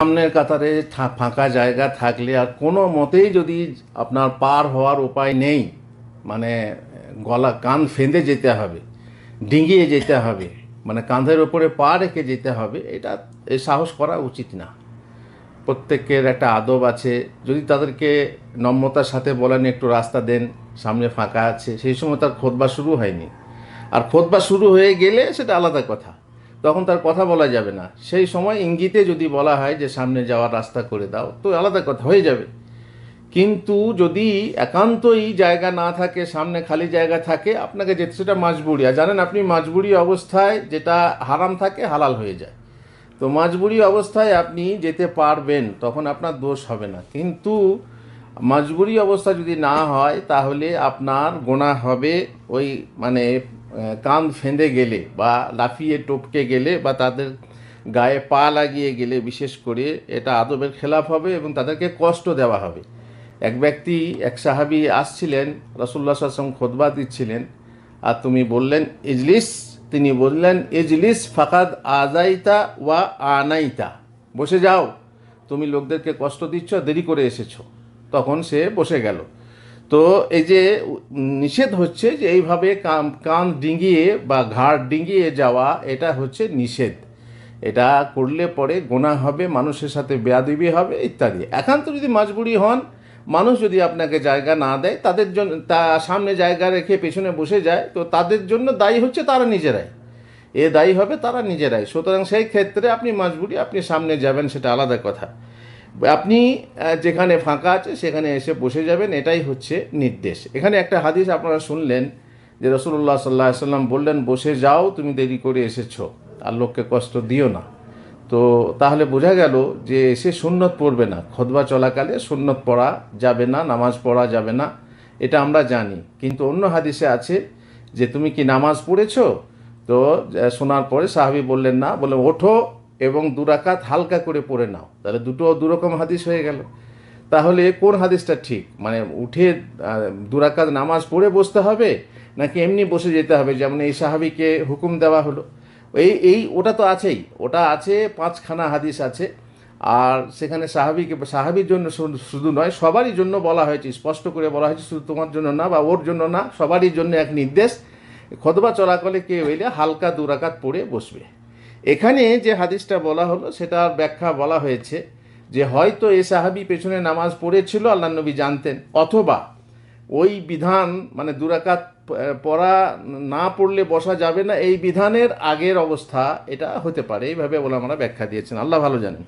সামনের কাতারে ফাঁকা জায়গা থাকলে আর কোনো মতেই যদি আপনার পার হওয়ার উপায় নেই, মানে গলা কান ফেঁদে যেতে হবে, ডিঙিয়ে যেতে হবে, মানে কাঁধের ওপরে পা রেখে যেতে হবে, এটা এই সাহস করা উচিত না। প্রত্যেকের একটা আদব আছে। যদি তাদেরকে নম্রতার সাথে বলেন একটু রাস্তা দেন, সামনে ফাঁকা আছে, সেই সময় তার খোদবা শুরু হয়নি। আর খোদবা শুরু হয়ে গেলে সেটা আলাদা কথা, তখন তার কথা বলা যাবে না। সেই সময় ইঙ্গিতে যদি বলা হয় যে সামনে যাওয়ার রাস্তা করে দাও, তো আলাদা কথা হয়ে যাবে। কিন্তু যদি একান্তই জায়গা না থাকে, সামনে খালি জায়গা থাকে, আপনাকে যেতে, সেটা মাজবুরি। আর জানেন আপনি, মাজবুরি অবস্থায় যেটা হারাম থাকে হালাল হয়ে যায়। তো মাজবুরি অবস্থায় আপনি যেতে পারবেন, তখন আপনার দোষ হবে না। কিন্তু মাজবুরি অবস্থা যদি না হয়, তাহলে আপনার গোনাহ হবে। ওই মানে কান ফেঁদে গেলে বা লাফিয়ে টপকে গেলে বা তাদের গায়ে পা লাগিয়ে গেলে, বিশেষ করে এটা আদবের খেলাফ হবে এবং তাদেরকে কষ্ট দেওয়া হবে। এক সাহাবী আসছিলেন, রাসূলুল্লাহ সাল্লাল্লাহু আলাইহি ওয়াসাল্লাম খুতবা দিচ্ছিলেন, আর তুমি বললেন ইজলিস, তিনি বললেন ইজলিস ফাকাদ আজাইতা ওয়া আনাইতা, বসে যাও, তুমি লোকদেরকে কষ্ট দিচ্ছ, দেরি করে এসেছো। তখন সে বসে গেল। তো এই যে নিষেধ হচ্ছে যে এইভাবে কান ডিঙিয়ে বা ঘাড় ডিঙিয়ে যাওয়া, এটা হচ্ছে নিষেধ। এটা করলে পরে গোনাহ হবে, মানুষের সাথে বেয়াদবি হবে ইত্যাদি। একান্ত যদি মাজবুরি হন, মানুষ যদি আপনাকে জায়গা না দেয়, তাদের জন্য সামনে জায়গা রেখে পেছনে বসে যায়, তো তাদের জন্য দায়ী হচ্ছে তারা নিজেরাই, দায়ী হবে তারা নিজেরাই। সুতরাং সেই ক্ষেত্রে আপনি মাজবুরি, আপনি সামনে যাবেন, সেটা আলাদা কথা। আপনি যেখানে ফাঁকা আছে সেখানে এসে বসে যাবেন, এটাই হচ্ছে নির্দেশ। এখানে একটা হাদিস আপনারা শুনলেন যে রাসূলুল্লাহ সাল্লাল্লাহু আলাইহি ওয়াসাল্লাম বললেন, বসে যাও, তুমি দেরি করে এসেছো, আর লোককে কষ্ট দিও না। তো তাহলে বোঝা গেল যে সে সুন্নত পড়বে না, খুতবা চলাকালে সুন্নত পড়া যাবে না, নামাজ পড়া যাবে না, এটা আমরা জানি। কিন্তু অন্য হাদিসে আছে যে তুমি কি নামাজ পড়েছো? তো শোনার পরে সাহাবী বললেন না, বলে ওঠো এবং 2 রাকাত হালকা করে পড়ে নাও। তাহলে দু রকম হাদিস হয়ে গেল। তাহলে কোন হাদিসটা ঠিক? মানে উঠে 2 রাকাত নামাজ পড়ে বসতে হবে, নাকি এমনি বসে যেতে হবে, যেমন এই সাহাবীকে হুকুম দেওয়া হলো? ওটা তো আছেই, ওটা আছে, 5খানা হাদিস আছে। আর সেখানে সাহাবীর জন্য শুধু নয়, সবারই জন্য বলা হয়েছে, স্পষ্ট করে বলা হয়েছে, শুধু তোমার জন্য না বা ওর জন্য না, সবারই জন্য এক নির্দেশ। খুতবা চলাকালে কেউ এলে হালকা 2 রাকাত পড়ে বসবে। এখানে যে হাদিসটা বলা হলো, সেটার ব্যাখ্যা বলা হয়েছে যে হয়তো এই সাহাবী পেছনে নামাজ পড়েছিল, আল্লাহ নবী জানতেন, অথবা ওই বিধান, মানে 2 রাকাত পড়া না পড়লে বসা যাবে না, এই বিধানের আগের অবস্থা এটা হতে পারে। এইভাবে ওলামারা ব্যাখ্যা দিয়েছেন, আল্লাহ ভালো জানেন।